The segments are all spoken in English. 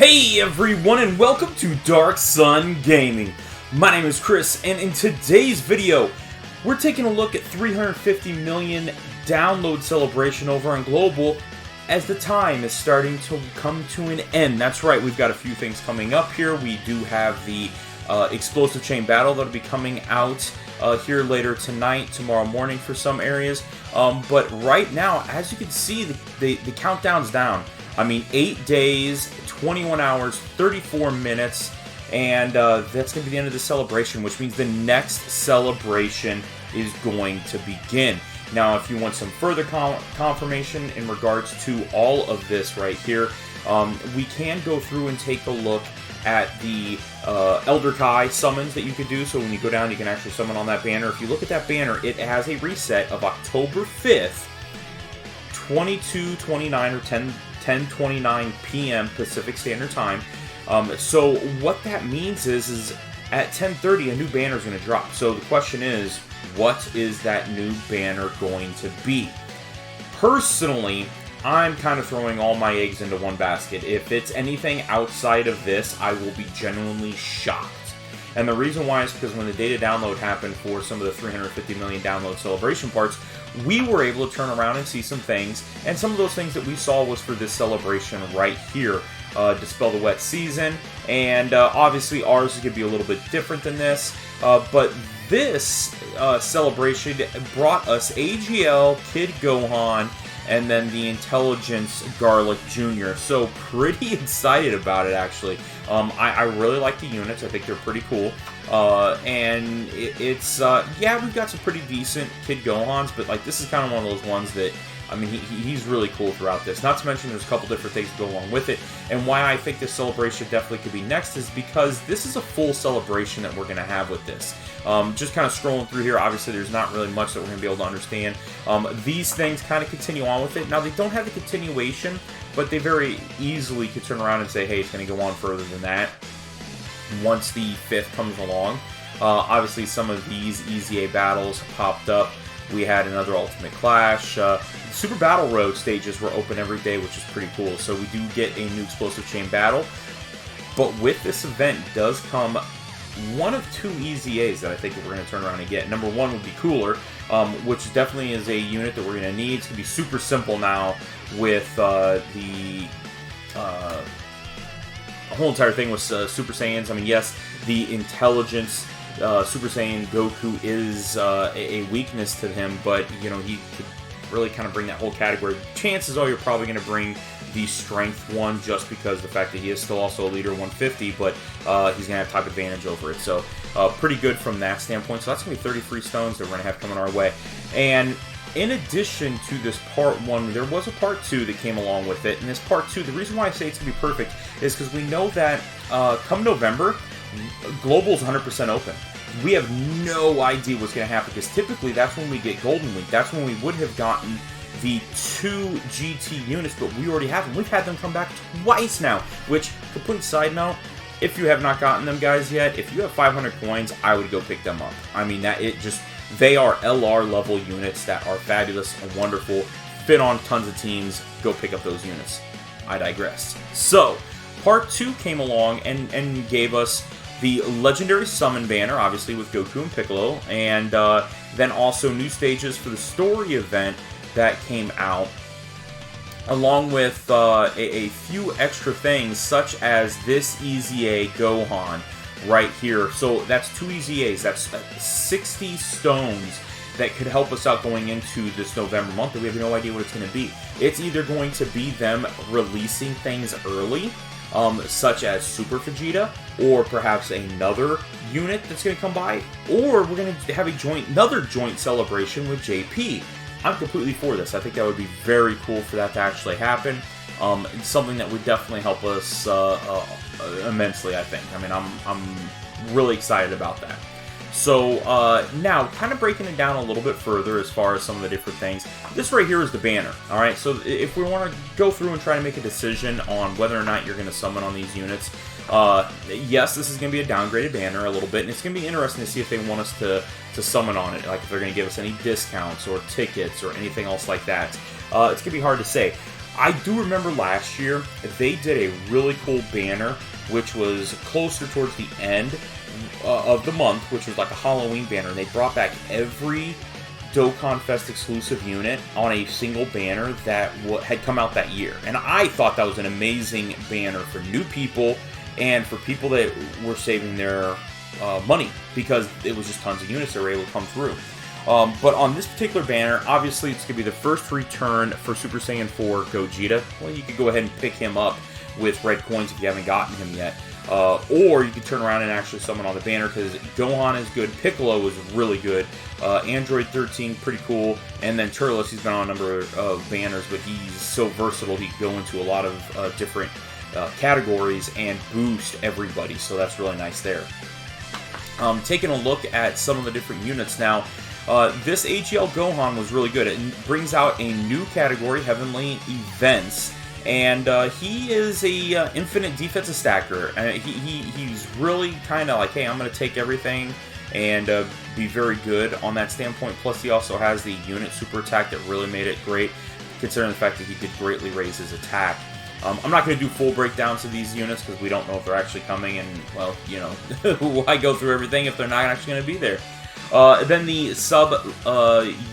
Hey everyone, and welcome to Darkson Gaming. My name is Chris, and in today's video, we're taking a look at 350 million download celebration over on Global as the time is starting to come to an end. That's right, we've got a few things coming up here. We do have the Explosive Chain Battle that'll be coming out here later tonight, tomorrow morning for some areas. But right now, as you can see, the countdown's down. I mean, 8 days, 21 hours, 34 minutes, and that's going to be the end of the celebration, which means the next celebration is going to begin. Now, if you want some further confirmation in regards to all of this right here, we can go through and take a look at the Elder Kai summons that you could do. So when you go down, you can actually summon on that banner. If you look at that banner, it has a reset of October 5th, 22:29 or 10:29 p.m. Pacific Standard Time. So what that means is at 10:30 a new banner is going to drop. So the question is, what is that new banner going to be? Personally, I'm kind of throwing all my eggs into one basket. If it's anything outside of this, I will be genuinely shocked. And the reason why is because when the data download happened for some of the 350 million download celebration parts, we were able to turn around and see some things, and some of those things that we saw was for this celebration right here. Dispel the Wet Season, and obviously ours is going to be a little bit different than this, but this celebration brought us AGL, Kid Gohan, and then the Intelligence Garlic Jr. So pretty excited about it, actually. I really like the units. I think they're pretty cool. And it's yeah, we've got some pretty decent Kid Gohans, but like this is kind of one of those ones that, I mean, he's really cool throughout this. Not to mention there's a couple different things that go along with it. And why I think this celebration definitely could be next is because this is a full celebration that we're going to have with this. Just kind of scrolling through here, obviously there's not really much that we're going to be able to understand. These things kind of continue on with it. Now, they don't have the continuation, but they very easily could turn around and say, hey, it's going to go on further than that once the 5th comes along. Obviously, some of these EZA battles popped up. We had another Ultimate Clash. Super Battle Road stages were open every day, which is pretty cool. So we do get a new Explosive Chain Battle. But with this event does come one of two EZAs that I think we're going to turn around and get. Number one would be Cooler, which definitely is a unit that we're going to need. It's going to be super simple now with the whole entire thing with Super Saiyans. I mean, yes, the Intelligence Super Saiyan Goku is a weakness to him, but you know, he could really kind of bring that whole category. Chances are you're probably going to bring the Strength one just because the fact that he is still also a leader 150, but he's going to have type advantage over it. So pretty good from that standpoint. So that's going to be 30 free stones that we're going to have coming our way. And in addition to this part 1, there was a part 2 that came along with it. And this part 2, the reason why I say it's going to be perfect is because we know that come November, Global's 100% open. We have no idea what's going to happen because typically that's when we get Golden Week. That's when we would have gotten the 2 GT units, but we already have them. We've had them come back twice now, which, complete side note, if you have not gotten them, guys, yet, if you have 500 coins, I would go pick them up. I mean, they are LR level units that are fabulous and wonderful, fit on tons of teams. Go pick up those units. I digress. So, part 2 came along and gave us the Legendary Summon banner, obviously with Goku and Piccolo, and then also new stages for the story event that came out, along with a few extra things, such as this EZA Gohan right here. So that's 2 EZAs, that's 60 stones that could help us out going into this November month, and we have no idea what it's going to be. It's either going to be them releasing things early, such as Super Vegeta, or perhaps another unit that's going to come by, or we're going to have another joint celebration with JP. I'm completely for this. I think that would be very cool for that to actually happen. It's something that would definitely help us immensely, I think. I mean, I'm really excited about that. So, now, kind of breaking it down a little bit further as far as some of the different things. This right here is the banner, alright? So, if we want to go through and try to make a decision on whether or not you're going to summon on these units, yes, this is going to be a downgraded banner a little bit, and it's going to be interesting to see if they want us to summon on it, like if they're going to give us any discounts or tickets or anything else like that. It's going to be hard to say. I do remember last year, they did a really cool banner, which was closer towards the end of the month, which was like a Halloween banner, and they brought back every Dokkan Fest exclusive unit on a single banner that had come out that year. And I thought that was an amazing banner for new people and for people that were saving their money, because it was just tons of units that were able to come through. But on this particular banner, obviously it's going to be the first return for Super Saiyan 4 Gogeta. Well, you could go ahead and pick him up with red coins if you haven't gotten him yet. Or you could turn around and actually summon on the banner, because Gohan is good, Piccolo is really good, Android 13, pretty cool, and then Turles, he's been on a number of banners, but he's so versatile, he can go into a lot of different categories and boost everybody, so that's really nice there. Taking a look at some of the different units now, this AGL Gohan was really good. It brings out a new category, Heavenly Events, and he is a infinite defensive stacker. He's really kind of like, hey, I'm going to take everything and be very good on that standpoint. Plus, he also has the unit super attack that really made it great, considering the fact that he did greatly raise his attack. I'm not going to do full breakdowns of these units because we don't know if they're actually coming, and, well, you know, why go through everything if they're not actually going to be there? Then the sub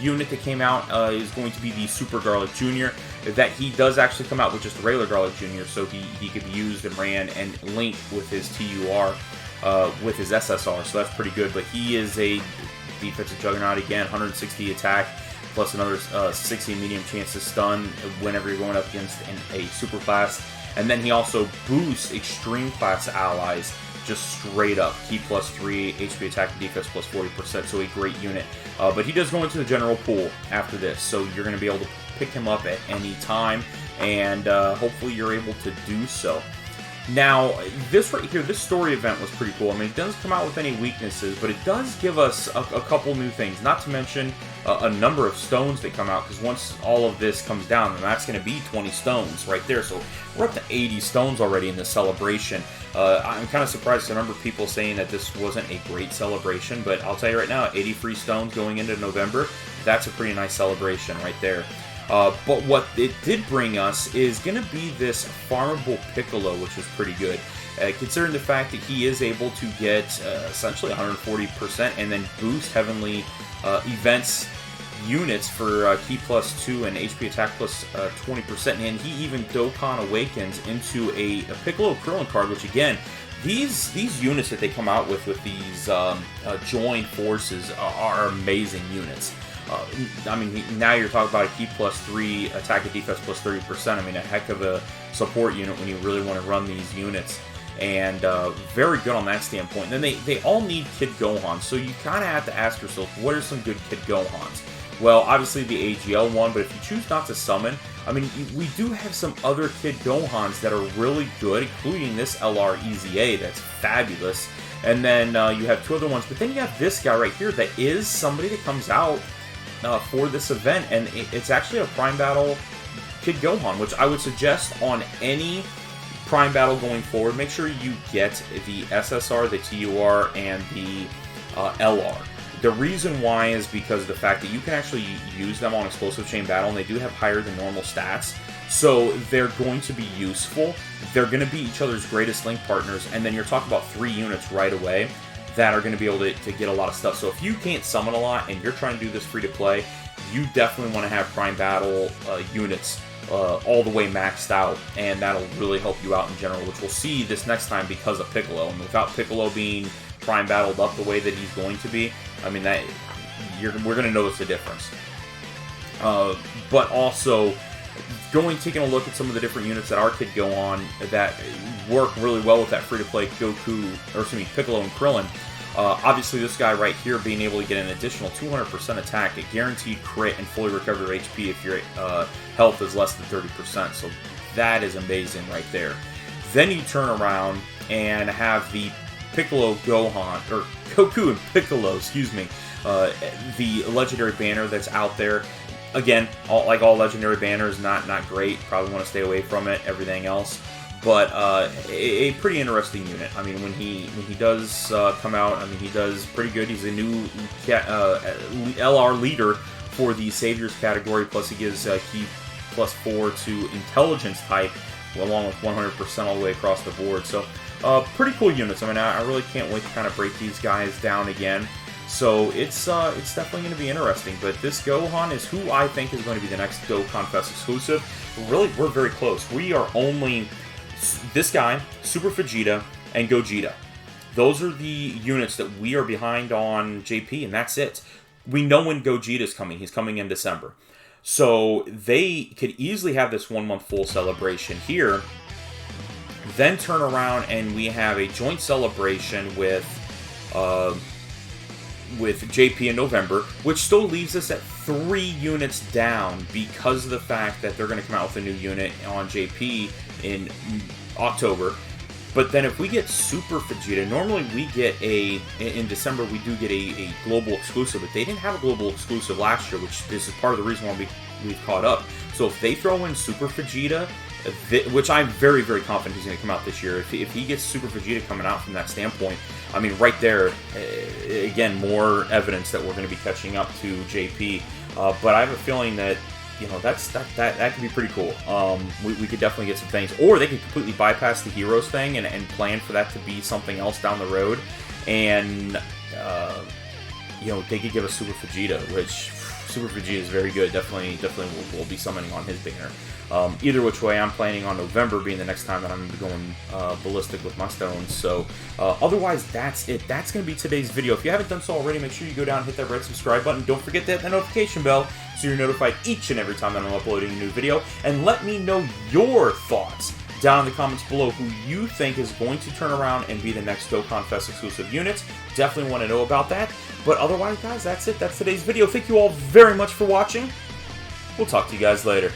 unit that came out is going to be the Super Garlic Jr. That he does actually come out with just the regular Garlic Jr., so he could be used and ran and linked with his TUR, with his SSR, so that's pretty good. But he is a defensive juggernaut again, 160 attack, plus another 60 medium chance to stun whenever you're going up against a super class. And then he also boosts extreme class allies just straight up. Key plus 3, HP attack and defense plus 40%, so a great unit. But he does go into the general pool after this, so you're going to be able to pick him up at any time, and hopefully you're able to do so. Now, this right here, this story event was pretty cool. I mean, it doesn't come out with any weaknesses, but it does give us a couple new things, not to mention a number of stones that come out, because once all of this comes down, then that's going to be 20 stones right there. So we're up to 80 stones already in this celebration. I'm kind of surprised at the number of people saying that this wasn't a great celebration, but I'll tell you right now, 80 free stones going into November, that's a pretty nice celebration right there. But what it did bring us is going to be this farmable Piccolo, which was pretty good. Considering the fact that he is able to get essentially 140% and then boost Heavenly Events units for Key plus 2 and HP attack plus 20%, and he even Dokkan Awakens into a Piccolo Krillin card, which again, these units that they come out with these joined forces are amazing units. I mean, now you're talking about a Key plus 3, attack and defense plus 30%. I mean, a heck of a support unit when you really want to run these units. And very good on that standpoint. And then they all need Kid Gohan, so you kind of have to ask yourself, what are some good Kid Gohans? Well, obviously the AGL one, but if you choose not to summon, I mean, we do have some other Kid Gohans that are really good, including this LR EZA that's fabulous. And then you have two other ones, but then you have this guy right here that is somebody that comes out for this event, and it's actually a Prime Battle Kid Gohan, which I would suggest on any Prime Battle going forward. Make sure you get the SSR, the TUR, and the LR. The reason why is because of the fact that you can actually use them on Explosive Chain Battle, and they do have higher than normal stats, so they're going to be useful. They're going to be each other's greatest link partners, and then you're talking about 3 units right away that are going to be able to get a lot of stuff. So if you can't summon a lot and you're trying to do this free to play, you definitely want to have Prime Battle units all the way maxed out, and that'll really help you out in general, which we'll see this next time because of Piccolo. And without Piccolo being Prime Battled up the way that he's going to be, I mean, that we're going to notice the difference. But also, taking a look at some of the different units that our Kid Gohan that work really well with that free-to-play Piccolo and Krillin. Obviously, this guy right here being able to get an additional 200% attack, a guaranteed crit, and fully recover your HP if your health is less than 30%. So that is amazing right there. Then you turn around and have the Piccolo Gohan, or Goku and Piccolo, excuse me, the legendary banner that's out there. Again, like all legendary banners, not great. Probably want to stay away from it. Everything else, but a pretty interesting unit. I mean, when he does come out, I mean, he does pretty good. He's a new LR leader for the Saviors category. Plus, he gives Key +4 to intelligence type, along with 100% all the way across the board. So, pretty cool units. I mean, I really can't wait to kind of break these guys down again. So it's definitely going to be interesting. But this Gohan is who I think is going to be the next Dokkan Fest exclusive. Really, we're very close. We are only this guy, Super Vegeta, and Gogeta. Those are the units that we are behind on JP, and that's it. We know when Gogeta's coming. He's coming in December. So they could easily have this 1 month full celebration here, then turn around and we have a joint celebration with JP in November, which still leaves us at 3 units down because of the fact that they're going to come out with a new unit on JP in October. But then if we get Super Vegeta, normally we get in December we do get a global exclusive, but they didn't have a global exclusive last year, which this is part of the reason why we've caught up. So if they throw in Super Vegeta, which I'm very, very confident he's going to come out this year, if he gets Super Vegeta coming out from that standpoint, I mean, right there, again, more evidence that we're going to be catching up to JP. But I have a feeling that, you know, that could be pretty cool. We could definitely get some things, or they could completely bypass the Heroes thing and plan for that to be something else down the road, and you know, they could give us Super Vegeta, which Super Vegeta is very good. Definitely will be summoning on his banner. Either which way, I'm planning on November being the next time that I'm going to be going ballistic with my stones. So, otherwise, that's it. That's going to be today's video. If you haven't done so already, make sure you go down and hit that red subscribe button. Don't forget to hit the notification bell so you're notified each and every time that I'm uploading a new video. And let me know your thoughts down in the comments below who you think is going to turn around and be the next Dokkan Fest exclusive unit. Definitely want to know about that. But otherwise, guys, that's it. That's today's video. Thank you all very much for watching. We'll talk to you guys later.